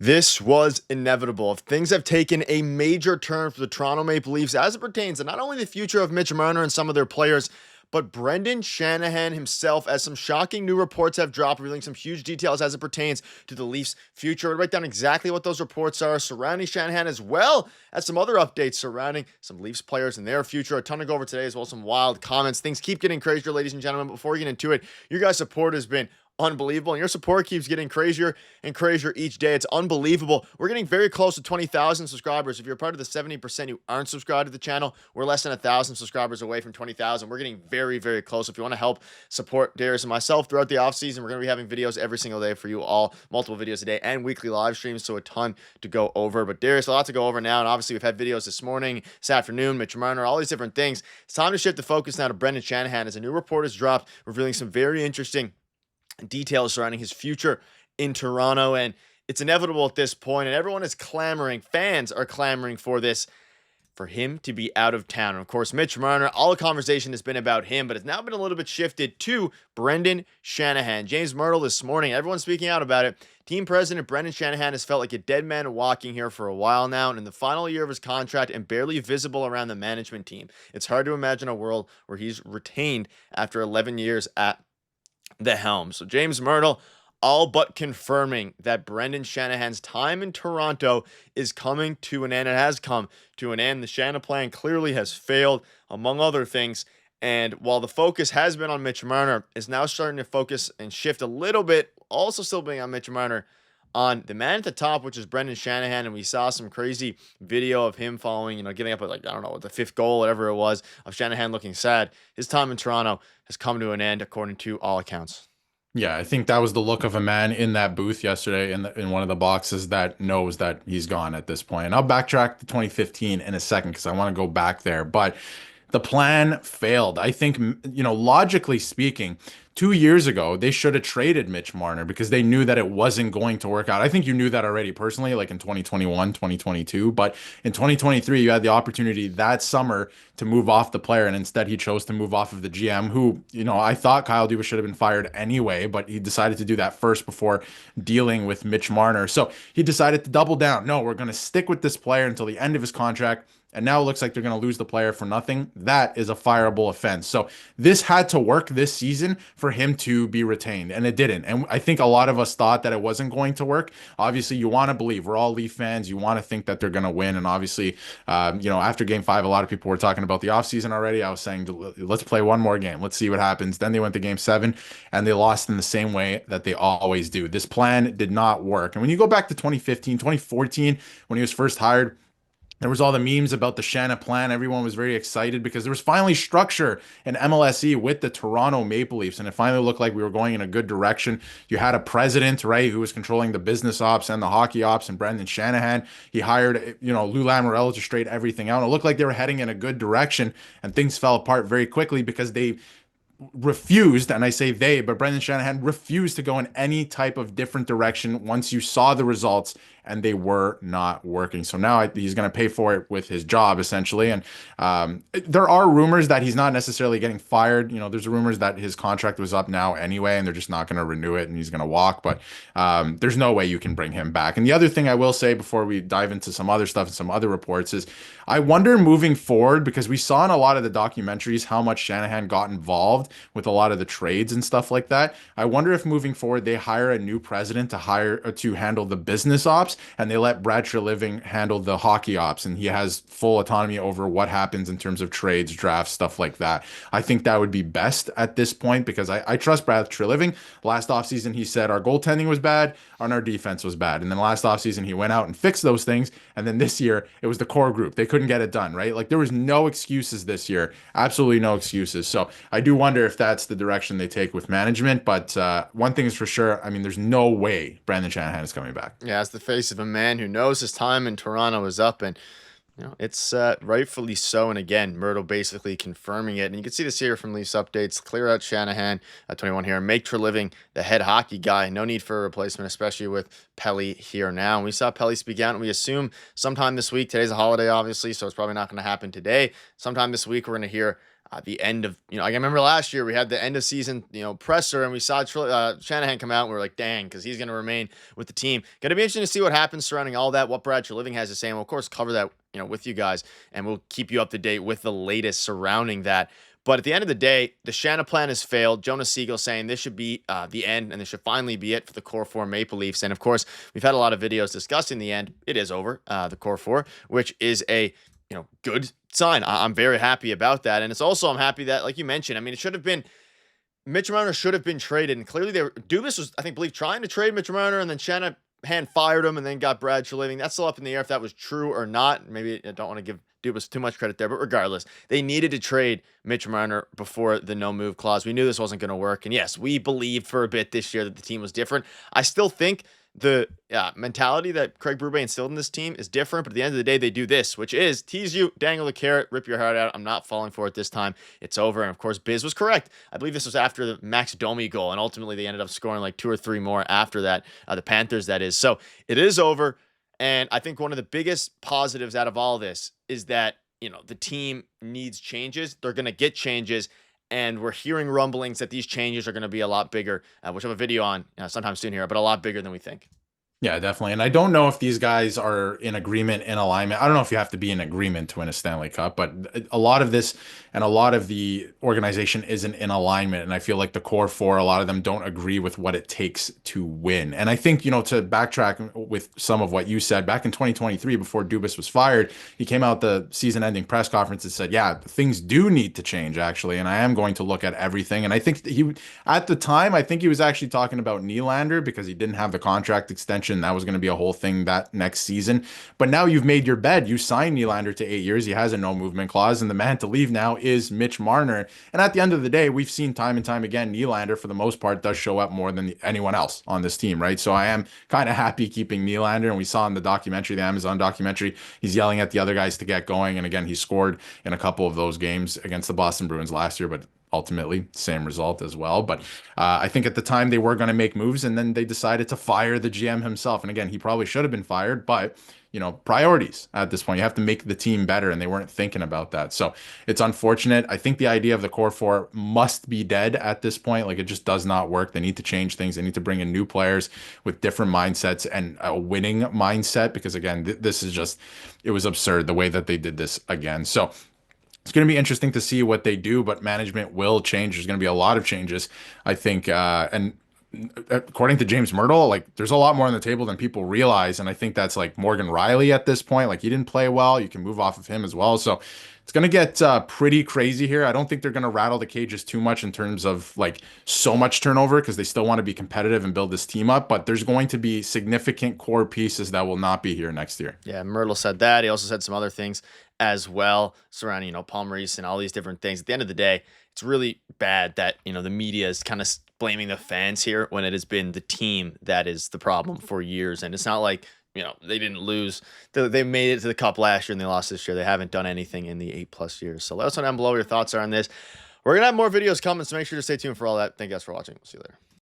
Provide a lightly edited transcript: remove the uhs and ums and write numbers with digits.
This was inevitable. Things have taken a major turn for the Toronto Maple Leafs as it pertains to not only the future of Mitch Marner and some of their players, but Brendan Shanahan himself, as some shocking new reports have dropped, revealing some huge details as it pertains to the Leafs' future. We'll write down exactly what those reports are surrounding Shannahan, as well as some other updates surrounding some Leafs players and their future. A ton to go over today, as well as some wild comments. Things keep getting crazier, ladies and gentlemen. Before we get into it, your guys' support has been unbelievable, and your support keeps getting crazier and crazier each day. It's unbelievable. We're getting very close to 20,000 subscribers. If you're part of the 70% who aren't subscribed to the channel, we're less than 1,000 subscribers away from 20,000. We're getting very, very close. If you want to help support Darius and myself throughout the offseason, we're going to be having videos every single day for you all, multiple videos a day and weekly live streams, so a ton to go over. But Darius, a lot to go over now, and obviously we've had videos this morning, this afternoon, Mitch Marner, all these different things. It's time to shift the focus now to Brendan Shanahan, as a new report has dropped revealing some very interesting details surrounding his future in Toronto. And it's inevitable at this point, and everyone is clamoring, fans are clamoring for this, for him to be out of town. And of course, Mitch Marner, all the conversation has been about him, but it's now been a little bit shifted to Brendan Shanahan. James Myrtle this morning, everyone's speaking out about it. Team president Brendan Shanahan has felt like a dead man walking here for a while now, and in the final year of his contract and barely visible around the management team. It's hard to imagine a world where he's retained after 11 years at the helm. So James Myrtle all but confirming that Brendan Shanahan's time in Toronto is coming to an end. It has come to an end. The Shanahan plan clearly has failed, among other things. And while the focus has been on Mitch Marner, is now starting to focus and shift a little bit, also still being on Mitch Marner, on the man at the top, which is Brendan Shanahan. And we saw some crazy video of him following, getting up at, like, I don't know, the fifth goal, whatever it was, of Shanahan looking sad. His time in Toronto has come to an end, according to all accounts. Yeah, I think that was the look of a man in that booth yesterday in one of the boxes that knows that he's gone at this point. And I'll backtrack to 2015 in a second because I want to go back there. But the plan failed. I think, logically speaking, 2 years ago, they should have traded Mitch Marner because they knew that it wasn't going to work out. I think you knew that already personally, like in 2021, 2022. But in 2023, you had the opportunity that summer to move off the player. And instead, he chose to move off of the GM, who, I thought Kyle Dubas should have been fired anyway, but he decided to do that first before dealing with Mitch Marner. So he decided to double down. No, we're going to stick with this player until the end of his contract. And now it looks like they're going to lose the player for nothing. That is a fireable offense. So this had to work this season for him to be retained, and it didn't. And I think a lot of us thought that it wasn't going to work. Obviously, you want to believe. We're all Leaf fans. You want to think that they're going to win. And obviously, after Game 5, a lot of people were talking about the offseason already. I was saying, let's play one more game. Let's see what happens. Then they went to Game 7, and they lost in the same way that they always do. This plan did not work. And when you go back to 2015, 2014, when he was first hired, there was all the memes about the Shanna plan. Everyone was very excited because there was finally structure in MLSE with the Toronto Maple Leafs, and it finally looked like we were going in a good direction. You had a president, right, who was controlling the business ops and the hockey ops, and Brendan Shanahan. He hired, Lou Lamoriello to straighten everything out. And it looked like they were heading in a good direction, and things fell apart very quickly because they refused, and I say they, but Brendan Shanahan refused to go in any type of different direction once you saw the results, and they were not working. So now he's going to pay for it with his job, essentially. And there are rumors that he's not necessarily getting fired. There's rumors that his contract was up now anyway, and they're just not going to renew it, and he's going to walk. But there's no way you can bring him back. And the other thing I will say before we dive into some other stuff and some other reports is I wonder moving forward, because we saw in a lot of the documentaries how much Shanahan got involved with a lot of the trades and stuff like that. I wonder if moving forward they hire a new president to handle the business ops, and they let Brad Treliving handle the hockey ops, and he has full autonomy over what happens in terms of trades, drafts, stuff like that. I think that would be best at this point because I trust Brad Treliving. Last offseason, he said our goaltending was bad and our defense was bad. And then last offseason, he went out and fixed those things. And then this year, it was the core group. They couldn't get it done, right? Like there was no excuses this year. Absolutely no excuses. So I do wonder if that's the direction they take with management. But one thing is for sure, I mean, there's no way Brandon Shanahan is coming back. Yeah, it's the face of a man who knows his time in Toronto is up, and it's rightfully so. And again, Myrtle basically confirming it. And you can see this here from Leafs updates. Clear out Shanahan at 21 here. Make Treliving the head hockey guy. No need for a replacement, especially with Pelly here now. And we saw Pelly speak out, and we assume sometime this week. Today's a holiday, obviously, so it's probably not going to happen today. Sometime this week, we're going to hear the end of, I remember last year we had the end of season, presser, and we saw Shanahan come out, and we were like, dang, because he's going to remain with the team. Going to be interesting to see what happens surrounding all that, what Brad Living has to say, and we'll of course cover that, with you guys, and we'll keep you up to date with the latest surrounding that. But at the end of the day, the Shanna plan has failed. Jonas Siegel saying this should be the end, and this should finally be it for the core four Maple Leafs. And of course, we've had a lot of videos discussing the end. It is over, the core four, which is a good sign. I'm very happy about that. And it's also, I'm happy that, like you mentioned, I mean, it should have been, Mitch Marner should have been traded. And clearly Dubas was, I think, trying to trade Mitch Marner, and then Shanahan fired him and then got Brad Living. That's still up in the air if that was true or not. Maybe I don't want to give Dubas too much credit there, but regardless, they needed to trade Mitch Marner before the no move clause. We knew this wasn't going to work. And yes, we believed for a bit this year that the team was different. I still think the mentality that Craig Berube instilled in this team is different, but at the end of the day, they do this, which is tease you, dangle the carrot, rip your heart out. I'm not falling for it this time. It's over. And of course, Biz was correct. I believe this was after the Max Domi goal, and ultimately they ended up scoring like 2 or 3 more after that, the Panthers, that is. So it is over. And I think one of the biggest positives out of all this is that, the team needs changes. They're going to get changes. And we're hearing rumblings that these changes are going to be a lot bigger, which I have a video on sometime soon here, but a lot bigger than we think. Yeah, definitely. And I don't know if these guys are in agreement, in alignment. I don't know if you have to be in agreement to win a Stanley Cup, but a lot of this and a lot of the organization isn't in alignment. And I feel like the core four, a lot of them don't agree with what it takes to win. And I think, to backtrack with some of what you said, back in 2023, before Dubas was fired, he came out the season-ending press conference and said, yeah, things do need to change, actually. And I am going to look at everything. And I think at the time, I think he was actually talking about Nylander because he didn't have the contract extension. That was going to be a whole thing that next season. But now you've made your bed. You signed Nylander to 8 years. He has a no movement clause, and the man to leave now is Mitch Marner. And at the end of the day, we've seen time and time again, Nylander, for the most part, does show up more than anyone else on this team, right? So I am kind of happy keeping Nylander. And we saw in the documentary, the Amazon documentary, he's yelling at the other guys to get going. And again, he scored in a couple of those games against the Boston Bruins last year, but ultimately same result as well. But I think at the time they were going to make moves, and then they decided to fire the GM himself. And again, he probably should have been fired, but priorities at this point, you have to make the team better, and they weren't thinking about that. So it's unfortunate. I think the idea of the core four must be dead at this point. Like, it just does not work. They need to change things. They need to bring in new players with different mindsets and a winning mindset, because again, this is just, it was absurd the way that they did this again. So it's going to be interesting to see what they do, but management will change. There's going to be a lot of changes, I think. And according to James Myrtle, like, there's a lot more on the table than people realize. And I think that's like Morgan Riley at this point. Like, he didn't play well. You can move off of him as well. So it's going to get pretty crazy here. I don't think they're going to rattle the cages too much in terms of like so much turnover, because they still want to be competitive and build this team up. But there's going to be significant core pieces that will not be here next year. Yeah, Myrtle said that. He also said some other things as well surrounding, Paul Maurice and all these different things. At the end of the day, it's really bad that, the media is kind of blaming the fans here when it has been the team that is the problem for years. And it's not like, they didn't lose. They made it to the cup last year and they lost this year. They haven't done anything in the 8+ years. So let us know down below what your thoughts are on this. We're going to have more videos coming, so make sure to stay tuned for all that. Thank you guys for watching. We'll see you later.